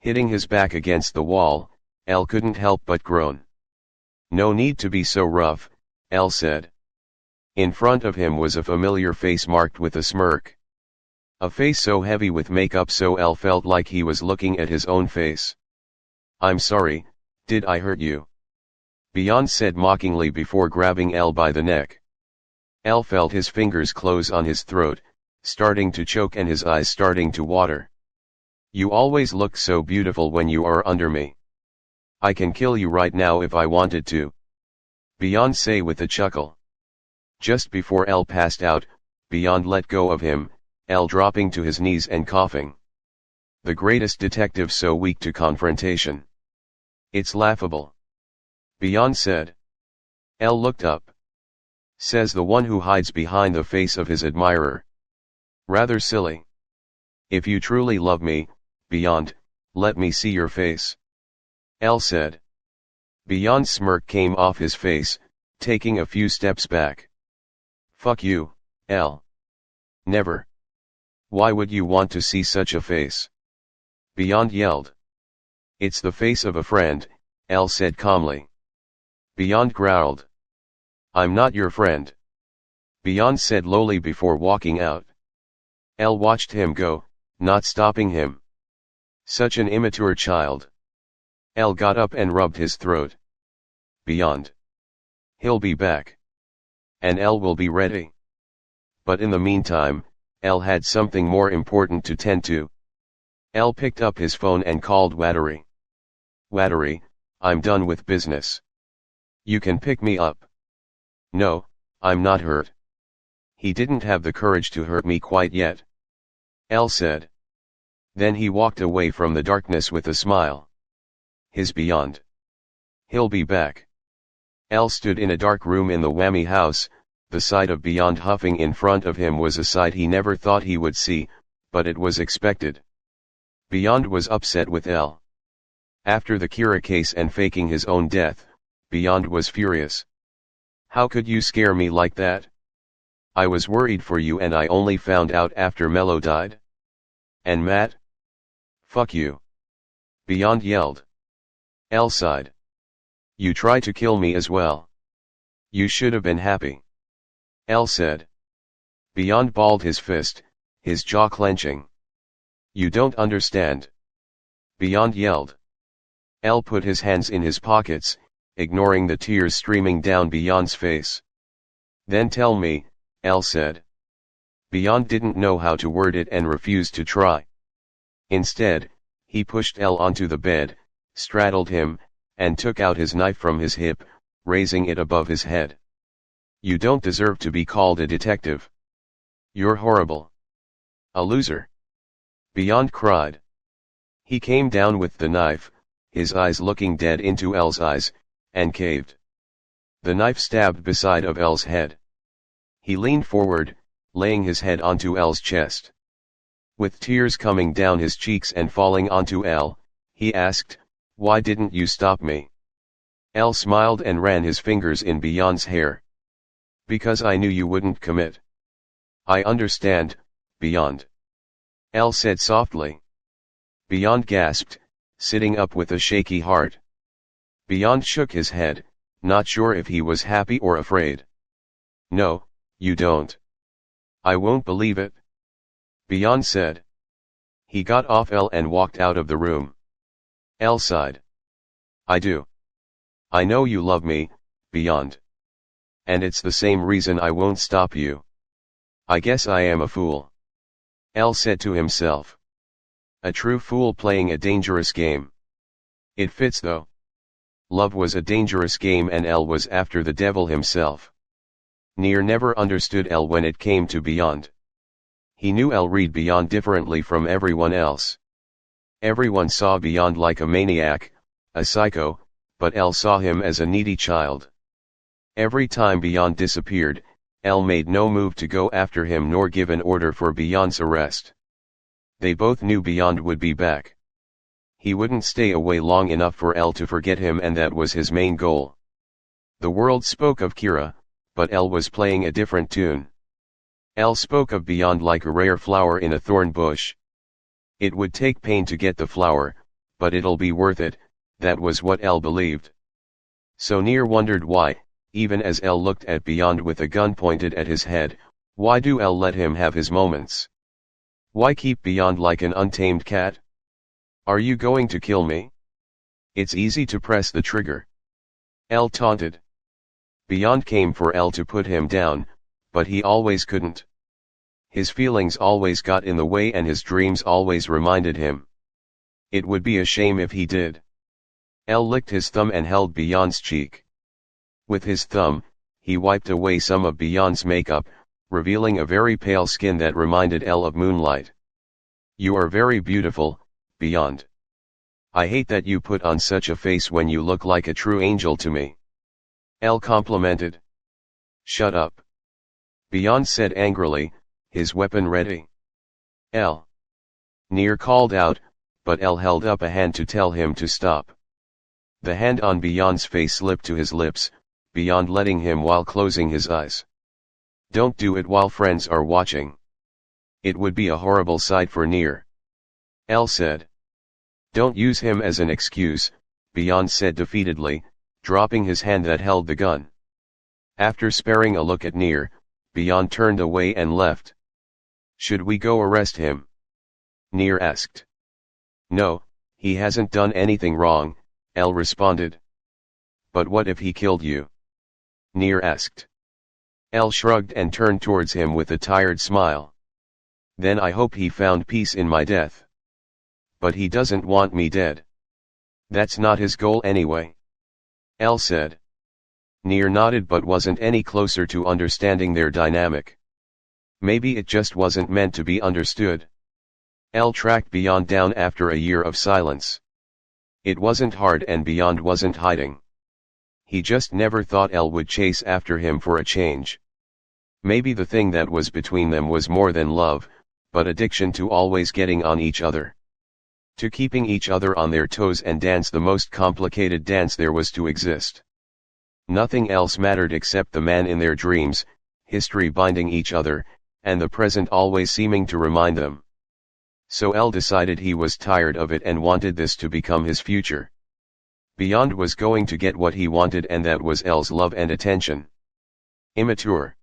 Hitting his back against the wall, L couldn't help but groan. "No need to be so rough," L said. In front of him was a familiar face marked with a smirk. A face so heavy with makeup so L felt like he was looking at his own face. "I'm sorry, did I hurt you?" Beyond said mockingly before grabbing L by the neck. L felt his fingers close on his throat, starting to choke and his eyes starting to water. "You always look so beautiful when you are under me. I can kill you right now if I wanted to," Beyond said with a chuckle. Just before L passed out, Beyond let go of him, L dropping to his knees and coughing. "The greatest detective so weak to confrontation. It's laughable," Beyond said. L looked up. "Says the one who hides behind the face of his admirer. Rather silly. If you truly love me, Beyond, let me see your face," L said. Beyond's smirk came off his face, taking a few steps back. "Fuck you, L. Never. Why would you want to see such a face?" Beyond yelled. "It's the face of a friend," L said calmly. Beyond growled. "I'm not your friend," Beyond said lowly before walking out. L watched him go, not stopping him. Such an immature child. L got up and rubbed his throat. "Beyond. He'll be back. And L will be ready." But in the meantime, L had something more important to tend to. L picked up his phone and called Wattery. "Wattery, I'm done with business. You can pick me up." "No, I'm not hurt. He didn't have the courage to hurt me quite yet," L said. Then he walked away from the darkness with a smile. His Beyond. He'll be back. L stood in a dark room in the Whammy house. The sight of Beyond huffing in front of him was a sight he never thought he would see, but it was expected. Beyond was upset with L. After the Kira case and faking his own death, Beyond was furious. "How could you scare me like that? I was worried for you and I only found out after Mello died. And Matt? Fuck you," Beyond yelled. L sighed. "You tried to kill me as well. You should have been happy," L said. Beyond balled his fist, his jaw clenching. "You don't understand," Beyond yelled. L put his hands in his pockets, ignoring the tears streaming down Beyond's face. "Then tell me," L said. Beyond didn't know how to word it and refused to try. Instead, he pushed L onto the bed, straddled him, and took out his knife from his hip, raising it above his head. "You don't deserve to be called a detective. You're horrible. A loser," Beyond cried. He came down with the knife, his eyes looking dead into L's eyes, and caved. The knife stabbed beside of L's head. He leaned forward, laying his head onto L's chest. With tears coming down his cheeks and falling onto L, he asked, "Why didn't you stop me?" L smiled and ran his fingers in Beyond's hair. "Because I knew you wouldn't commit." "I understand, Beyond," L said softly. Beyond gasped, sitting up with a shaky heart. Beyond shook his head, not sure if he was happy or afraid. "No, you don't. I won't believe it," Beyond said. He got off L and walked out of the room. L sighed. "I do. I know you love me, Beyond. And it's the same reason I won't stop you. I guess I am a fool," L said to himself. A true fool playing a dangerous game. It fits though. Love was a dangerous game and L was after the devil himself. Nier never understood L when it came to Beyond. He knew L read Beyond differently from everyone else. Everyone saw Beyond like a maniac, a psycho, but L saw him as a needy child. Every time Beyond disappeared, L made no move to go after him nor give an order for Beyond's arrest. They both knew Beyond would be back. He wouldn't stay away long enough for L to forget him, and that was his main goal. The world spoke of Kira, but L was playing a different tune. L spoke of Beyond like a rare flower in a thorn bush. It would take pain to get the flower, but it'll be worth it, that was what L believed. So Nier wondered why, even as L looked at Beyond with a gun pointed at his head, why do L let him have his moments? Why keep Beyond like an untamed cat? Are you going to kill me? It's easy to press the trigger. L taunted. Beyond came for L to put him down, but he always couldn't. His feelings always got in the way and his dreams always reminded him. It would be a shame if he did. L licked his thumb and held Beyond's cheek. With his thumb, he wiped away some of Beyond's makeup, revealing a very pale skin that reminded L of moonlight. You are very beautiful, Beyond. I hate that you put on such a face when you look like a true angel to me. L complimented. Shut up. Beyond said angrily, his weapon ready. L. Nier called out, but L held up a hand to tell him to stop. The hand on Beyond's face slipped to his lips, Beyond letting him while closing his eyes. Don't do it while friends are watching. It would be a horrible sight for Nier. L said. Don't use him as an excuse, Beyond said defeatedly, dropping his hand that held the gun. After sparing a look at Nier, Beyond turned away and left. Should we go arrest him? Nier asked. No, he hasn't done anything wrong, L responded. But what if he killed you? Nier asked. L shrugged and turned towards him with a tired smile. Then I hope he found peace in my death. But he doesn't want me dead. That's not his goal anyway. L said. Nier nodded but wasn't any closer to understanding their dynamic. Maybe it just wasn't meant to be understood. L tracked Beyond down after a year of silence. It wasn't hard and Beyond wasn't hiding. He just never thought L would chase after him for a change. Maybe the thing that was between them was more than love, but addiction to always getting on each other. To keeping each other on their toes and dance the most complicated dance there was to exist. Nothing else mattered except the man in their dreams, history binding each other, and the present always seeming to remind them. So L decided he was tired of it and wanted this to become his future. Beyond was going to get what he wanted and that was L's love and attention. Immature.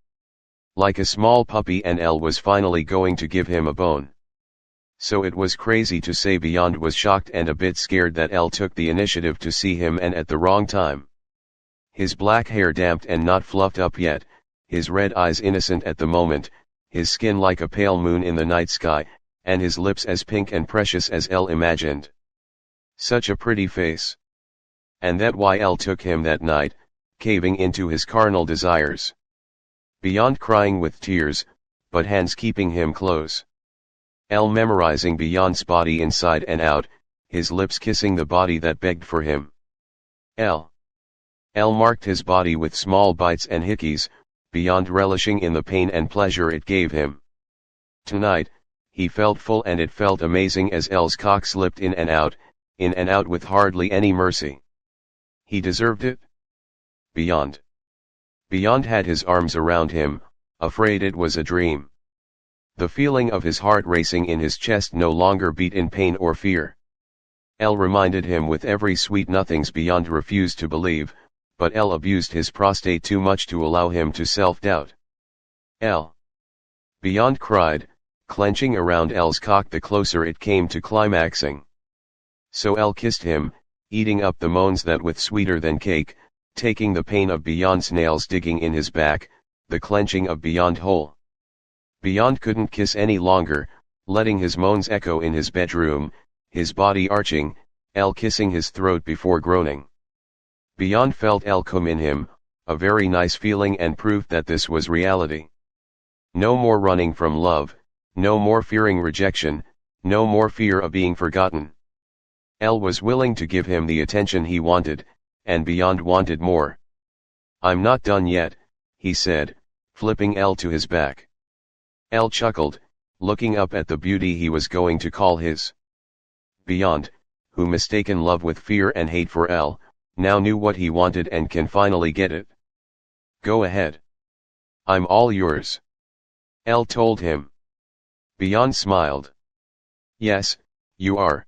Like a small puppy and L was finally going to give him a bone. So it was crazy to say Beyond was shocked and a bit scared that L took the initiative to see him and at the wrong time. His black hair damped and not fluffed up yet, his red eyes innocent at the moment, his skin like a pale moon in the night sky, and his lips as pink and precious as L imagined. Such a pretty face. And that why L took him that night, caving into his carnal desires. Beyond crying with tears, but hands keeping him close. L memorizing Beyond's body inside and out, his lips kissing the body that begged for him. L marked his body with small bites and hickeys, Beyond relishing in the pain and pleasure it gave him. Tonight, he felt full and it felt amazing as L's cock slipped in and out with hardly any mercy. He deserved it? Beyond. Beyond had his arms around him, afraid it was a dream. The feeling of his heart racing in his chest no longer beat in pain or fear. L reminded him with every sweet nothings Beyond refused to believe, but L abused his prostate too much to allow him to self-doubt. L. Beyond cried, clenching around L's cock the closer it came to climaxing. So L kissed him, eating up the moans that with sweeter than cake, taking the pain of Beyond's nails digging in his back, the clenching of Beyond whole. Beyond couldn't kiss any longer, letting his moans echo in his bedroom, his body arching, L kissing his throat before groaning. Beyond felt L come in him, a very nice feeling and proof that this was reality. No more running from love, no more fearing rejection, no more fear of being forgotten. L was willing to give him the attention he wanted, and Beyond wanted more. I'm not done yet, he said, flipping L to his back. L chuckled, looking up at the beauty he was going to call his. Beyond, who mistaken love with fear and hate for L, now knew what he wanted and can finally get it. Go ahead. I'm all yours. L told him. Beyond smiled. Yes, you are,